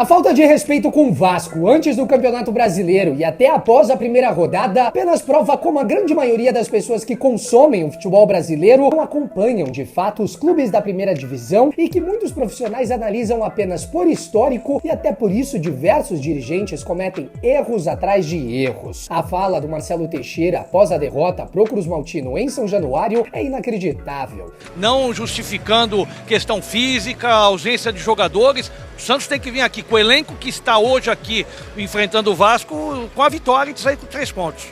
A falta de respeito com o Vasco antes do Campeonato Brasileiro e até após a primeira rodada apenas prova como a grande maioria das pessoas que consomem o futebol brasileiro não acompanham de fato os clubes da primeira divisão e que muitos profissionais analisam apenas por histórico e até por isso diversos dirigentes cometem erros atrás de erros. A fala do Marcelo Teixeira após a derrota pro Cruz Maltino em São Januário é inacreditável. Não justificando questão física, ausência de jogadores, o Santos tem que vir aqui com o elenco que está hoje aqui enfrentando o Vasco com a vitória e sair com 3 pontos.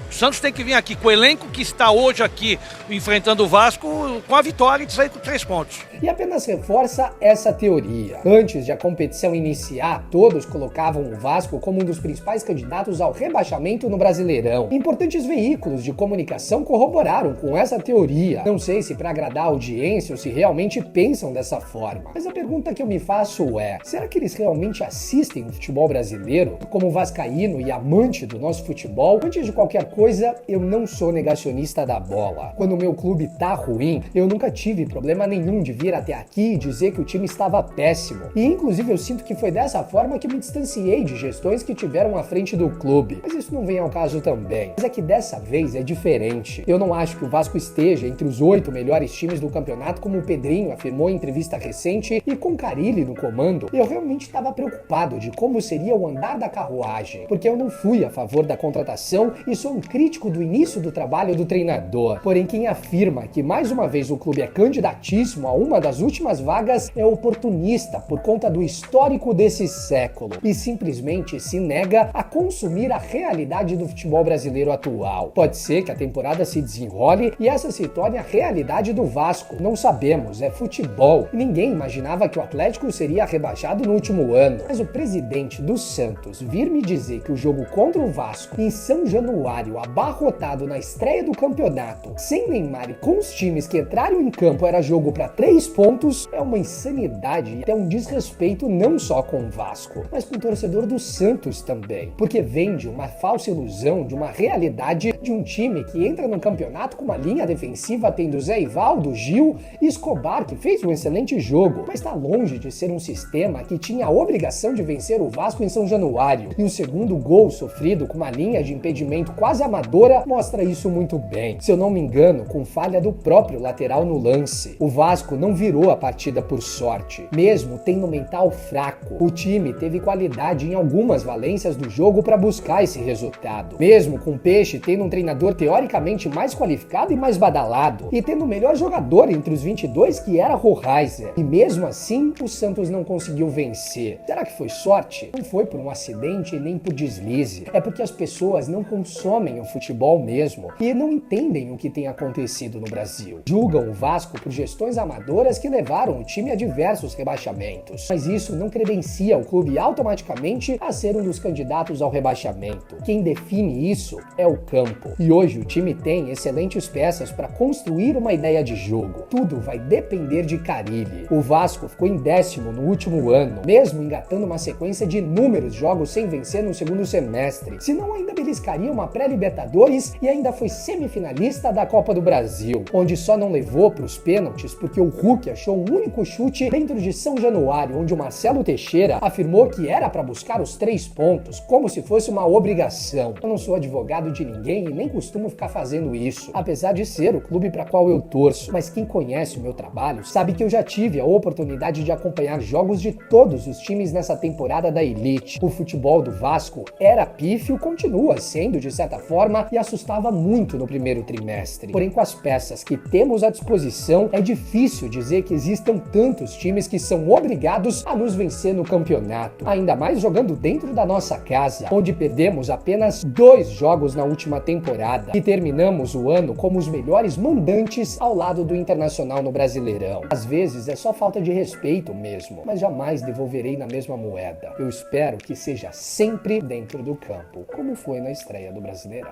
O Santos tem que vir aqui com o elenco que está hoje aqui enfrentando o Vasco com a vitória e sair com 3 pontos. E apenas reforça essa teoria. Antes de a competição iniciar, todos colocavam o Vasco como um dos principais candidatos ao rebaixamento no Brasileirão. Importantes veículos de comunicação corroboraram com essa teoria. Não sei se para agradar a audiência ou se realmente pensam dessa forma. Mas a pergunta que eu me faço é: será que eles realmente assistem o futebol brasileiro? Como vascaíno e amante do nosso futebol, antes de qualquer coisa, eu não sou negacionista da bola. Quando o meu clube tá ruim, eu nunca tive problema nenhum de vir até aqui e dizer que o time estava péssimo. E inclusive eu sinto que foi dessa forma que me distanciei de gestões que tiveram à frente do clube. Mas isso não vem ao caso também. Mas é que dessa vez é diferente. Eu não acho que o Vasco esteja entre os 8 melhores times do campeonato, como o Pedrinho afirmou em entrevista recente, e com Carille no comando, eu realmente estava preocupado de como seria o andar da carruagem, porque eu não fui a favor da contratação e sou um crítico do início do trabalho do treinador. Porém, quem afirma que mais uma vez o clube é candidatíssimo a uma das últimas vagas é oportunista por conta do histórico desse século e simplesmente se nega a consumir a realidade do futebol brasileiro atual. Pode ser que a temporada se desenrole e essa se torne a realidade do Vasco. Não sabemos, é futebol. Ninguém imaginava que o Atlético seria rebaixado no último ano. Mas o presidente do Santos vir me dizer que o jogo contra o Vasco em São Januário, abarrotado na estreia do campeonato, sem Neymar e com os times que entraram em campo era jogo para 3 pontos, é uma insanidade e até um desrespeito não só com o Vasco, mas com o torcedor do Santos também, porque vende uma falsa ilusão de uma realidade de um time que entra no campeonato com uma linha defensiva tendo Zé Ivaldo, Gil e Escobar, que fez um excelente jogo, mas está longe de ser um sistema que tinha a obrigação de vencer o Vasco em São Januário, e o segundo gol sofrido com uma linha de impedimento quase amadora mostra isso muito bem. Se eu não me engano, com falha do próprio lateral no lance. O Vasco não virou a partida por sorte, mesmo tendo mental fraco. O time teve qualidade em algumas valências do jogo para buscar esse resultado. Mesmo com o Peixe tendo um treinador teoricamente mais qualificado e mais badalado, e tendo o melhor jogador entre os 22 que era Rohaiser. E mesmo assim, o Santos não conseguiu vencer. Será que foi sorte? Não foi por um acidente nem por deslize. É porque as pessoas não consomem o futebol mesmo e não entendem o que tem acontecido no Brasil. Julgam o Vasco por gestões amadoras que levaram o time a diversos rebaixamentos. Mas isso não credencia o clube automaticamente a ser um dos candidatos ao rebaixamento. Quem define isso é o campo. E hoje o time tem excelentes peças para construir uma ideia de jogo. Tudo vai depender de Carille. O Vasco ficou em 10º no último ano, mesmo engatando uma sequência de inúmeros jogos sem vencer no segundo semestre. Senão ainda beliscaria uma pré-Libertadores e ainda foi semifinalista da Copa do Brasil, onde só não levou para os pênaltis porque o Hulk achou um único chute dentro de São Januário, onde o Marcelo Teixeira afirmou que era para buscar os 3 pontos, como se fosse uma obrigação. Eu não sou advogado de ninguém e nem costumo ficar fazendo isso, apesar de ser o clube para qual eu torço, mas quem conhece o meu trabalho sabe que eu já tive a oportunidade de acompanhar jogos de todos os times nessa temporada da Elite. O futebol do Vasco era pífio, continua sendo de certa forma e assustava muito no primeiro trimestre. Porém, com as peças que temos à disposição, é difícil dizer que existam tantos times que são obrigados a nos vencer no campeonato, ainda mais jogando dentro da nossa casa, onde perdemos apenas 2 jogos na última temporada e terminamos o ano como os melhores mandantes ao lado do Internacional no Brasileirão. Às vezes é só falta de respeito mesmo, mas jamais devolverei na mesma moeda. Eu espero que seja sempre dentro do campo, como foi na estreia do Brasileirão.